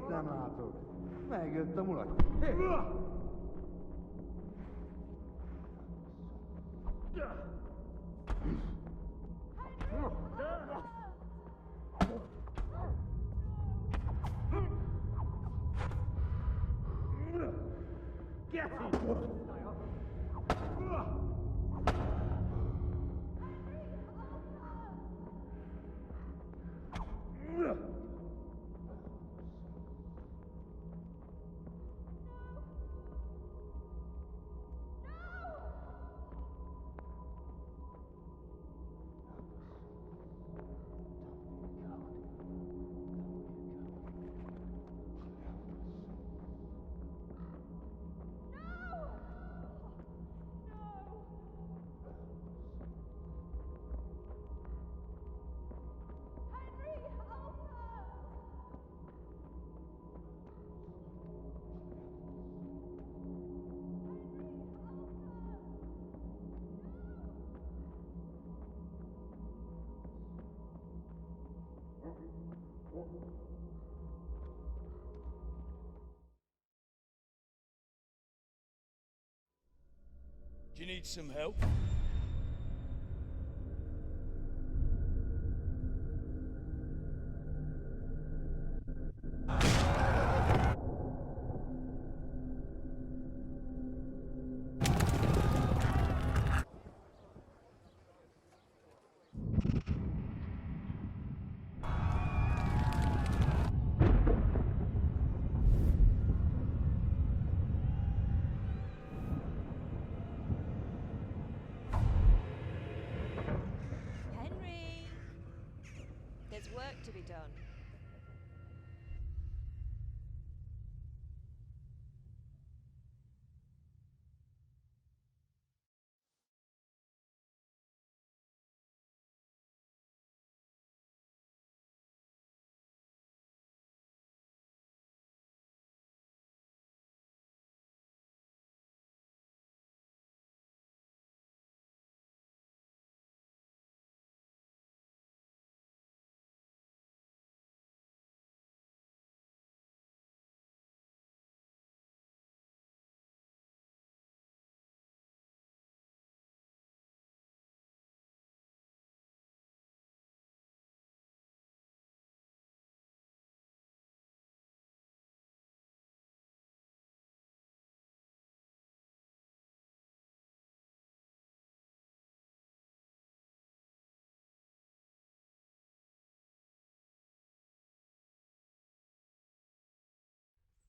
dannato! Meglio, hey. Get it! Do you need some help? There's work to be done.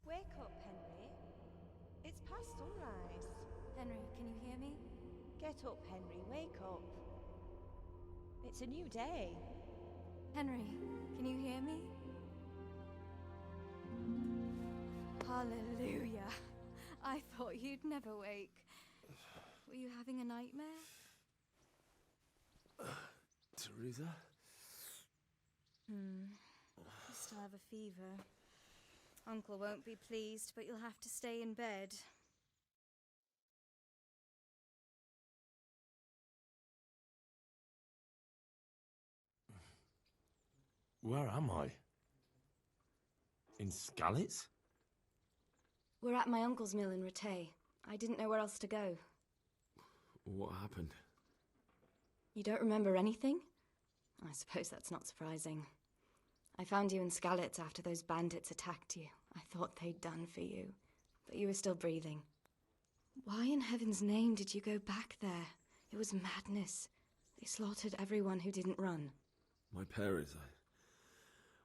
Wake up, Henry. It's past sunrise. Henry, can you hear me? Get up, Henry. Wake up. It's a new day. Henry, can you hear me? Hallelujah. I thought you'd never wake. Were you having a nightmare? Teresa? You still have a fever. Uncle won't be pleased, but you'll have to stay in bed. Where am I? In Skalitz? We're at my uncle's mill in Rattay. I didn't know where else to go. What happened? You don't remember anything? I suppose that's not surprising. I found you in Skalitz after those bandits attacked you. I thought they'd done for you, but you were still breathing. Why in heaven's name did you go back there? It was madness. They slaughtered everyone who didn't run. My parents,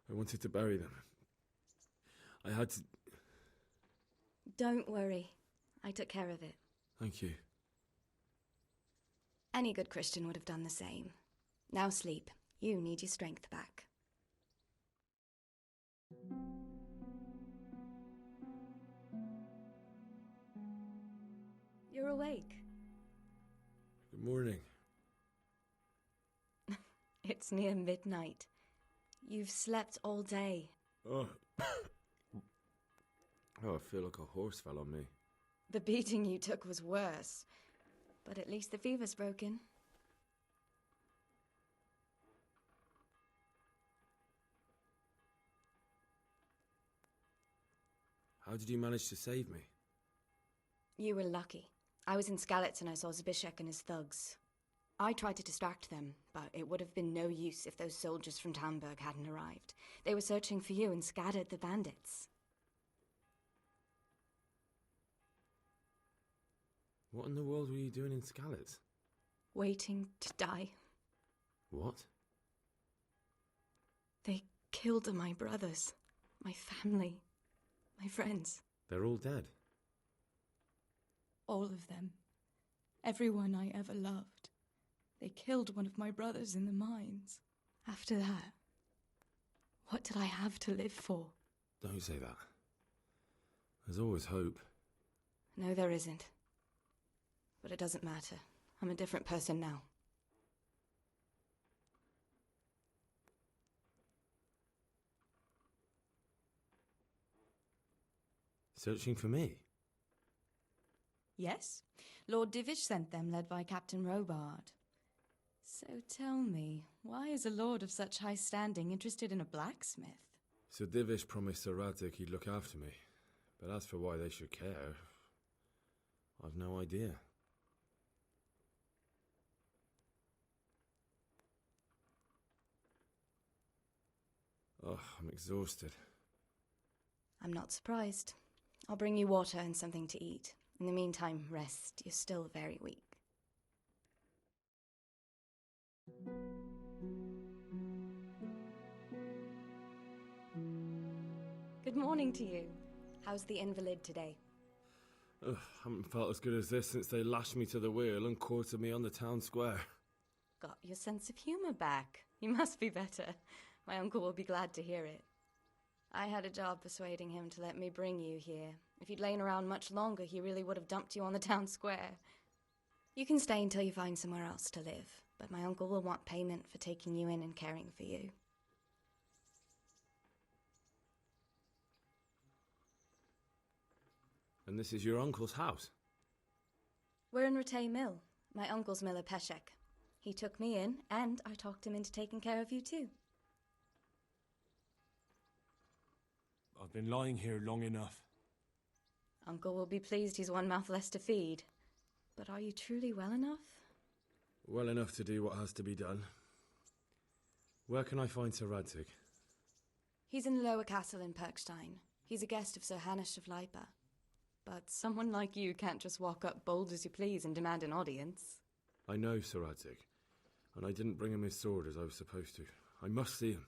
I wanted to bury them. I had to... Don't worry. I took care of it. Thank you. Any good Christian would have done the same. Now sleep. You need your strength back. You're awake. Good morning. It's near midnight. You've slept all day. Oh. Oh, I feel like a horse fell on me. The beating you took was worse. But at least the fever's broken. How did you manage to save me? You were lucky. I was in Skalitz and I saw Zbyszek and his thugs. I tried to distract them, but it would have been no use if those soldiers from Tamburg hadn't arrived. They were searching for you and scattered the bandits. What in the world were you doing in Skalitz? Waiting to die. What? They killed my brothers, my family, my friends. They're all dead. All of them. Everyone I ever loved. They killed one of my brothers in the mines. After that, what did I have to live for? Don't say that. There's always hope. No, there isn't. But it doesn't matter. I'm a different person now. Searching for me? Yes. Lord Divish sent them, led by Captain Robard. So tell me, why is a lord of such high standing interested in a blacksmith? Sir Divish promised Sir Radzik he'd look after me. But as for why they should care, I've no idea. Oh, I'm exhausted. I'm not surprised. I'll bring you water and something to eat. In the meantime, rest. You're still very weak. Good morning to you. How's the invalid today? Ugh, haven't felt as good as this since they lashed me to the wheel and quartered me on the town square. Got your sense of humor back. You must be better. My uncle will be glad to hear it. I had a job persuading him to let me bring you here. If you'd lain around much longer, he really would have dumped you on the town square. You can stay until you find somewhere else to live, but my uncle will want payment for taking you in and caring for you. And this is your uncle's house? We're in Ratay Mill, my uncle's miller Peshek. He took me in, and I talked him into taking care of you too. I've been lying here long enough. Uncle will be pleased he's one mouth less to feed. But are you truly well enough? Well enough to do what has to be done. Where can I find Sir Radzik? He's in the lower castle in Perkstein. He's a guest of Sir Hanush of Leipa. But someone like you can't just walk up bold as you please and demand an audience. I know Sir Radzik, and I didn't bring him his sword as I was supposed to. I must see him.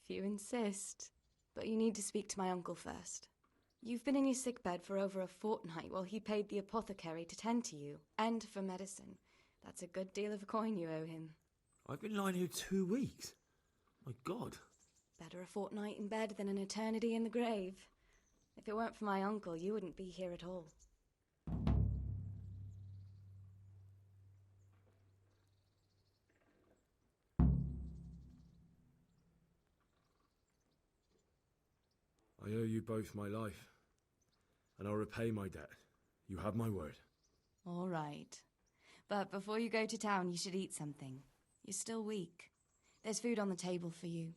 If you insist. But you need to speak to my uncle first. You've been in your sickbed for over a fortnight while he paid the apothecary to tend to you, and for medicine. That's a good deal of coin you owe him. I've been lying here 2 weeks. My God. Better a fortnight in bed than an eternity in the grave. If it weren't for my uncle, you wouldn't be here at all. I owe you both my life, and I'll repay my debt. You have my word. All right. But before you go to town, you should eat something. You're still weak. There's food on the table for you.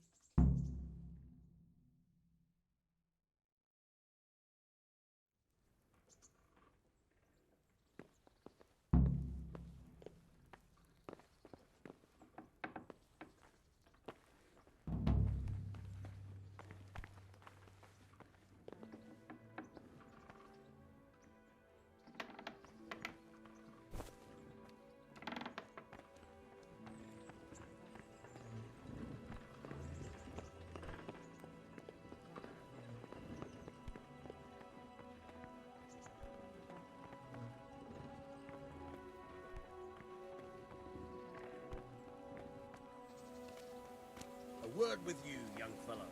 A word with you, young fellow.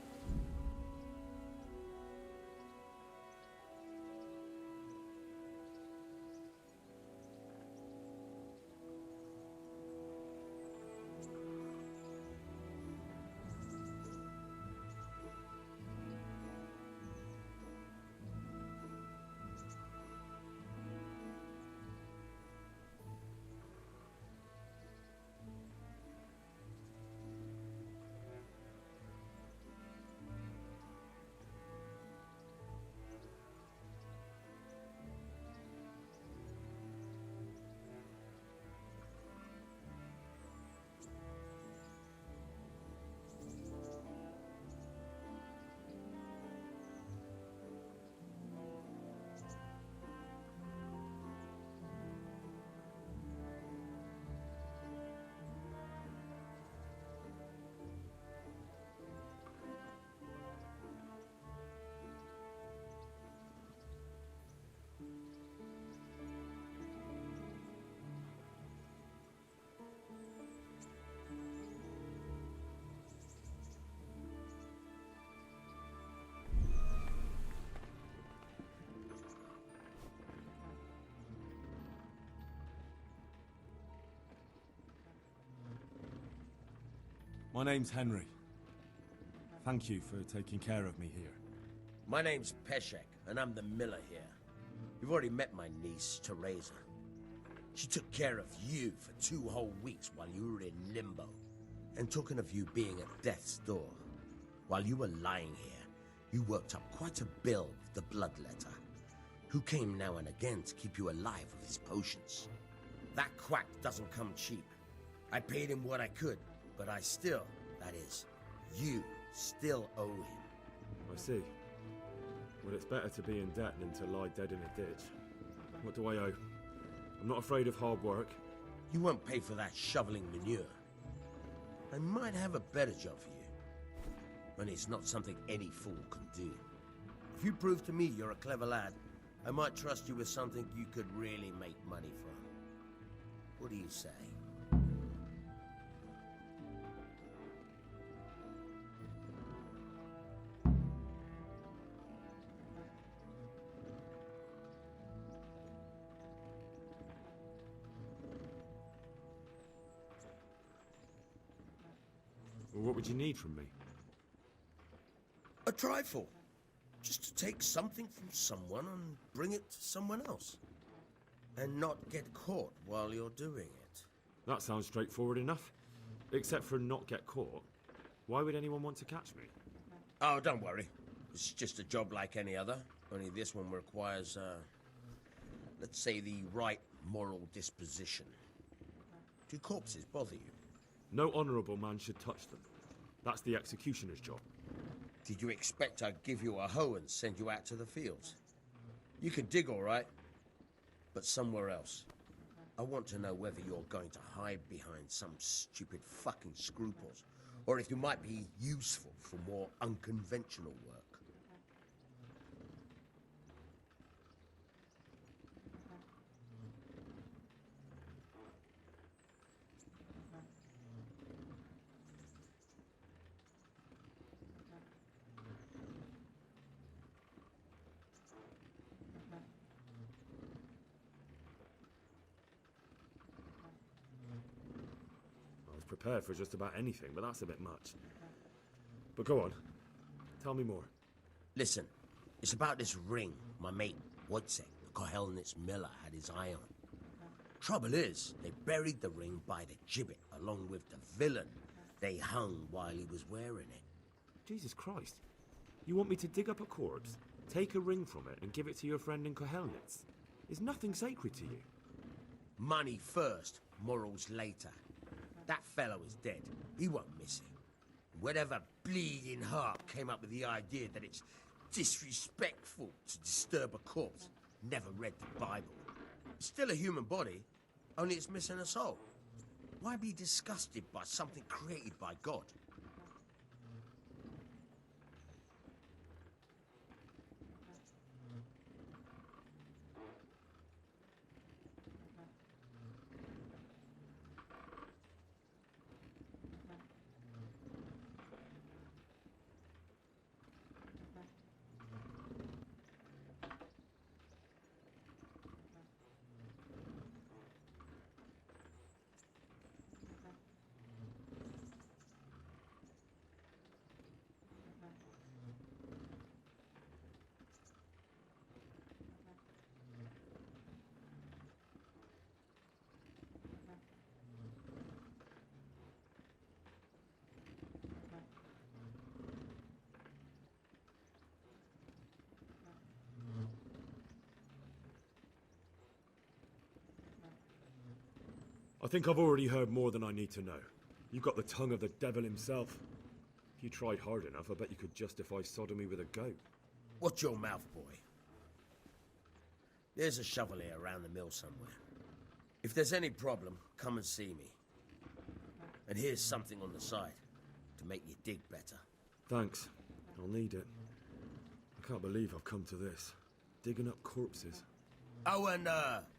My name's Henry. Thank you for taking care of me here. My name's Peshek, and I'm the miller here. You've already met my niece, Teresa. She took care of you for 2 whole weeks while you were in limbo. And talking of you being at death's door, while you were lying here, you worked up quite a bill with the bloodletter, who came now and again to keep you alive with his potions. That quack doesn't come cheap. I paid him what I could, but I still, that is, you still owe him. I see. Well, it's better to be in debt than to lie dead in a ditch. What do I owe? I'm not afraid of hard work. You won't pay for that shoveling manure. I might have a better job for you, and it's not something any fool can do. If you prove to me you're a clever lad, I might trust you with something you could really make money from. What do you say? Well, what would you need from me? A trifle. Just to take something from someone and bring it to someone else. And not get caught while you're doing it. That sounds straightforward enough. Except for not get caught. Why would anyone want to catch me? Oh, don't worry. It's just a job like any other. Only this one requires, let's say the right moral disposition. Do corpses bother you? No honourable man should touch them. That's the executioner's job. Did you expect I'd give you a hoe and send you out to the fields? You can dig all right, but somewhere else. I want to know whether you're going to hide behind some stupid fucking scruples, or if you might be useful for more unconventional work. I was prepared for just about anything, but that's a bit much. But go on. Tell me more. Listen, it's about this ring my mate Wojciech, the Kohelnitz miller, had his eye on. Trouble is, they buried the ring by the gibbet along with the villain they hung while he was wearing it. Jesus Christ. You want me to dig up a corpse, take a ring from it, and give it to your friend in Kohelnitz? Is nothing sacred to you? Money first, morals later. That fellow is dead. He won't miss it. Whatever bleeding heart came up with the idea that it's disrespectful to disturb a corpse never read the Bible. It's still a human body, only it's missing a soul. Why be disgusted by something created by God? I think I've already heard more than I need to know. You've got the tongue of the devil himself. If you tried hard enough, I bet you could justify sodomy with a goat. Watch your mouth, boy. There's a shovel here around the mill somewhere. If there's any problem, come and see me. And here's something on the side to make you dig better. Thanks. I'll need it. I can't believe I've come to this. Digging up corpses. Oh, and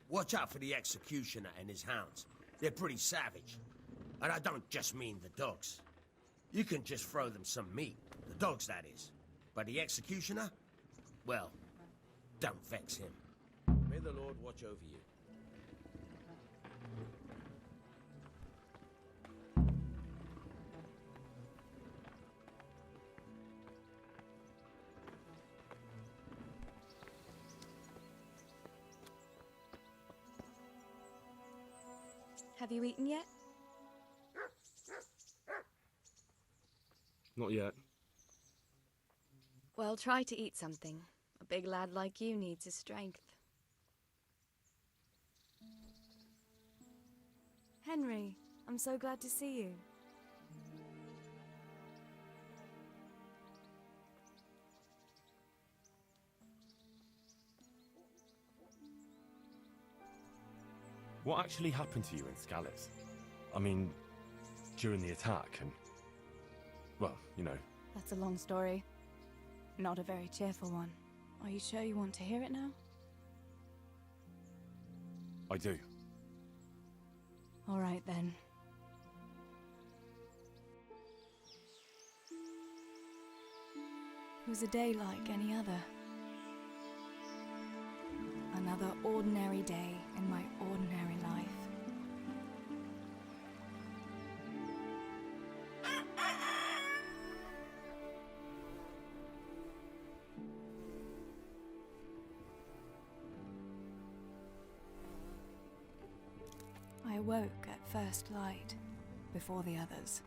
watch out for the executioner and his hounds. They're pretty savage. And I don't just mean the dogs. You can just throw them some meat. The dogs, that is. But the executioner? Well, don't vex him. May the Lord watch over you. Have you eaten yet? Not yet. Well, try to eat something. A big lad like you needs his strength. Henry, I'm so glad to see you. What actually happened to you in Scallis? I mean, during the attack and... well, you know. That's a long story. Not a very cheerful one. Are you sure you want to hear it now? I do. All right, then. It was a day like any other. Another ordinary day in my ordinary life. I awoke at first light, before the others.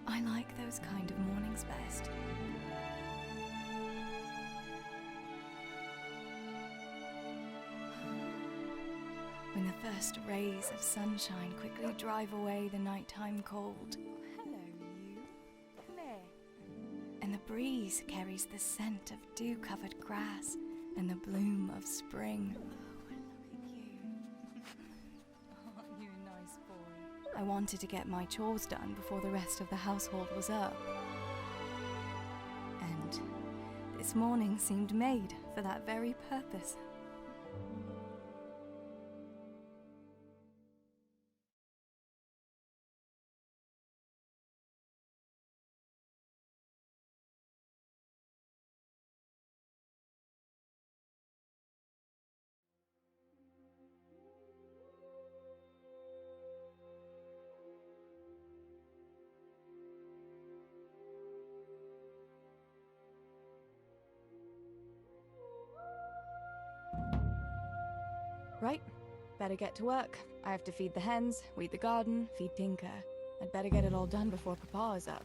I like those kind of mornings best. When the first rays of sunshine quickly drive away the nighttime cold. Hello, you. Come here. And the breeze carries the scent of dew-covered grass and the bloom of spring. Oh, look at you. Aren't you a nice boy? I wanted to get my chores done before the rest of the household was up. And this morning seemed made for that very purpose. Right, better get to work. I have to feed the hens, weed the garden, feed Tinker. I'd better get it all done before Papa is up.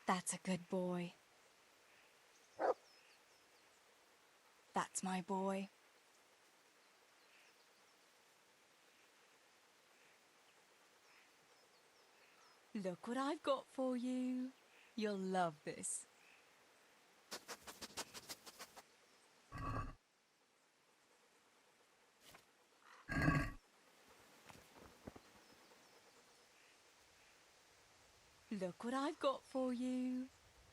That's a good boy. That's my boy. Look what I've got for you. You'll love this. Look what I've got for you.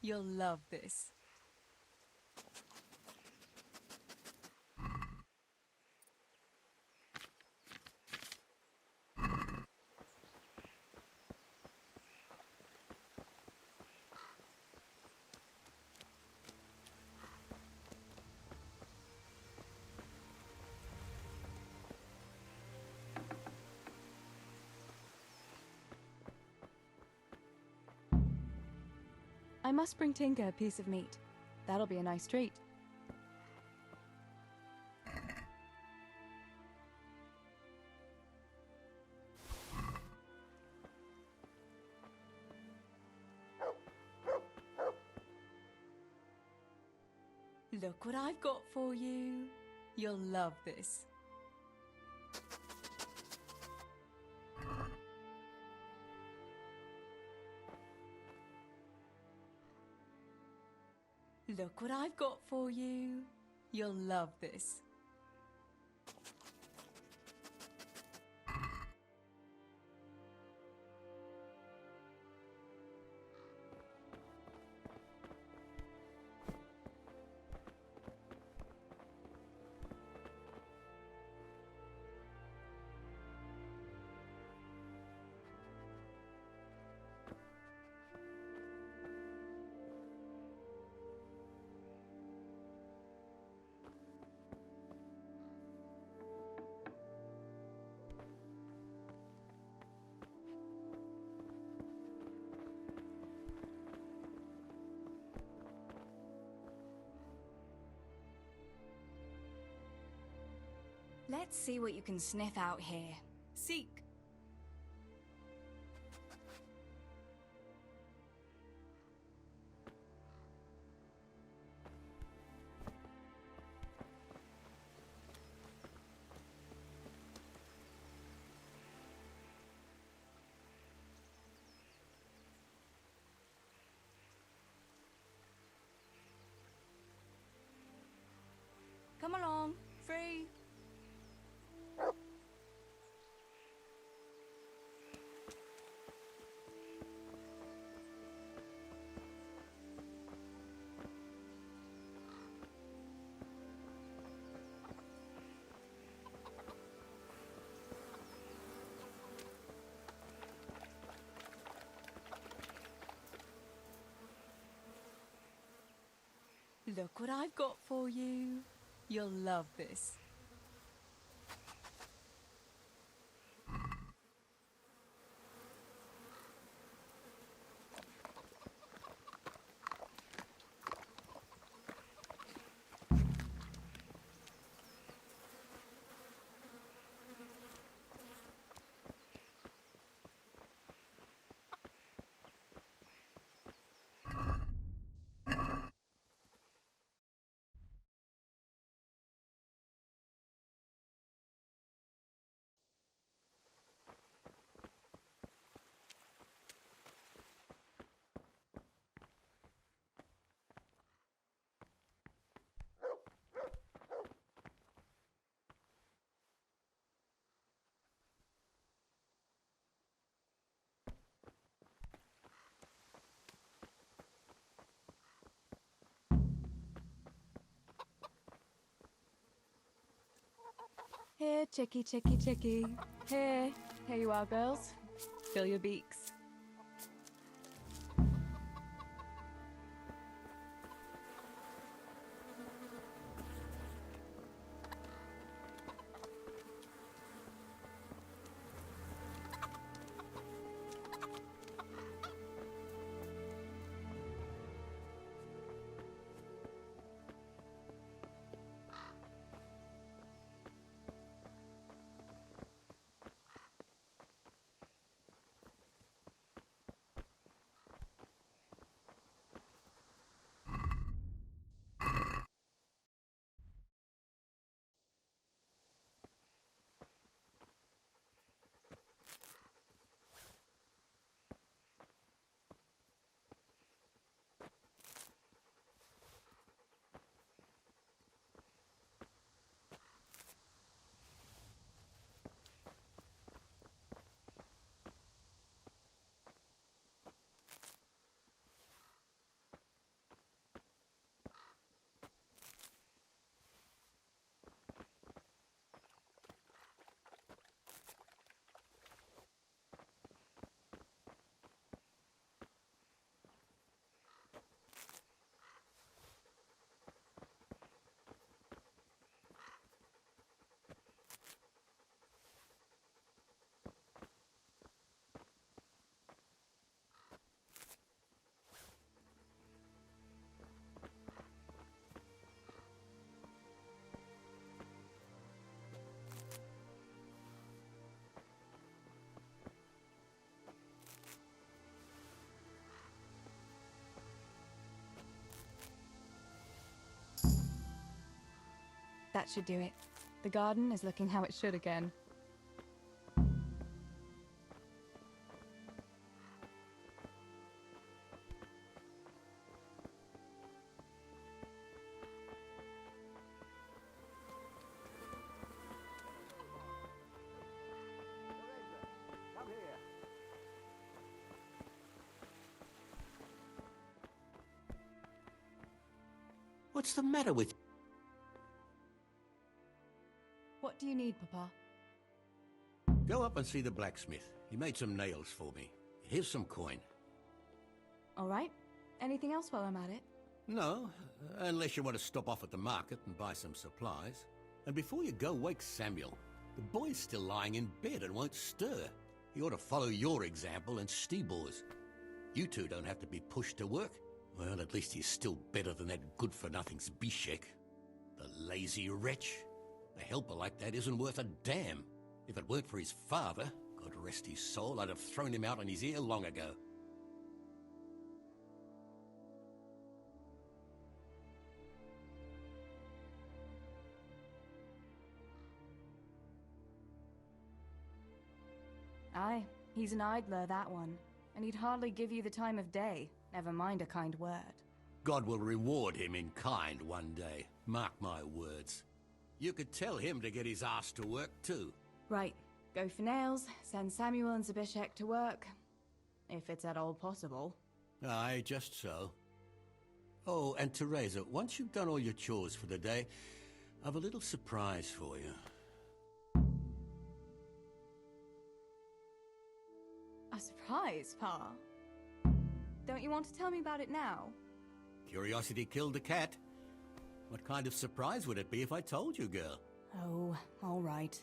You'll love this. I must bring Tinker a piece of meat. That'll be a nice treat. Look what I've got for you. You'll love this. Look what I've got for you. You'll love this. Let's see what you can sniff out here. Seek. Come along. Free. Look what I've got for you. You'll love this. Here, chickie, chickie, chickie. Here. Here you are, girls. Fill your beaks. That should do it. The garden is looking how it should again. Come here. What's the matter with you? What do you need, Papa? Go up and see the blacksmith. He made some nails for me. Here's some coin. All right. Anything else while I'm at it? No, unless you want to stop off at the market and buy some supplies. And before you go, wake Samuel. The boy's still lying in bed and won't stir. He ought to follow your example and Stebor's. You two don't have to be pushed to work. Well, at least he's still better than that good-for-nothing Zbyszek. The lazy wretch. A helper like that isn't worth a damn. If it weren't for his father, God rest his soul, I'd have thrown him out on his ear long ago. Aye, he's an idler, that one. And he'd hardly give you the time of day, never mind a kind word. God will reward him in kind one day. Mark my words. You could tell him to get his ass to work, too. Right, go for nails, send Samuel and Zbyszek to work. If it's at all possible. Aye, just so. Oh, and Teresa, once you've done all your chores for the day, I've a little surprise for you. A surprise, Pa? Don't you want to tell me about it now? Curiosity killed the cat. What kind of surprise would it be if I told you, girl? Oh, all right.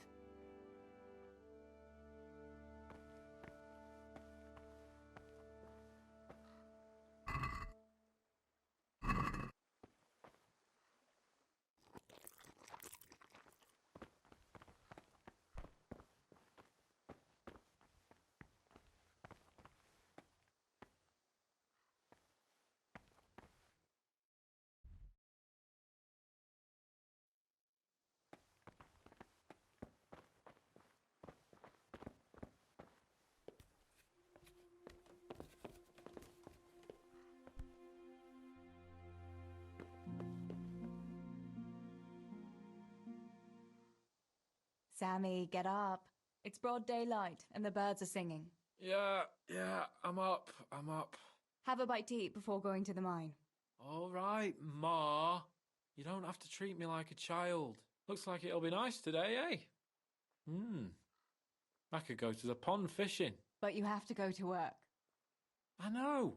Sammy, get up. It's broad daylight, and the birds are singing. Yeah, I'm up. Have a bite to eat before going to the mine. All right, Ma. You don't have to treat me like a child. Looks like it'll be nice today, eh? I could go to the pond fishing. But you have to go to work. I know.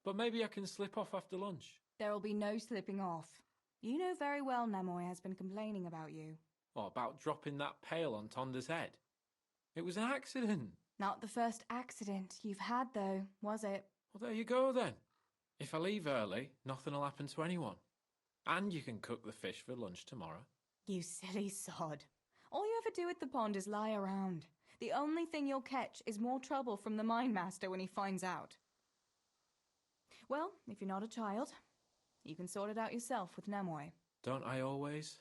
But maybe I can slip off after lunch. There'll be no slipping off. You know very well Nemoy has been complaining about you. What about dropping that pail on Tonda's head? It was an accident. Not the first accident you've had, though, was it? Well, there you go then. If I leave early, nothing will happen to anyone. And you can cook the fish for lunch tomorrow. You silly sod. All you ever do at the pond is lie around. The only thing you'll catch is more trouble from the mine master when he finds out. Well, if you're not a child, you can sort it out yourself with Nemoy. Don't I always?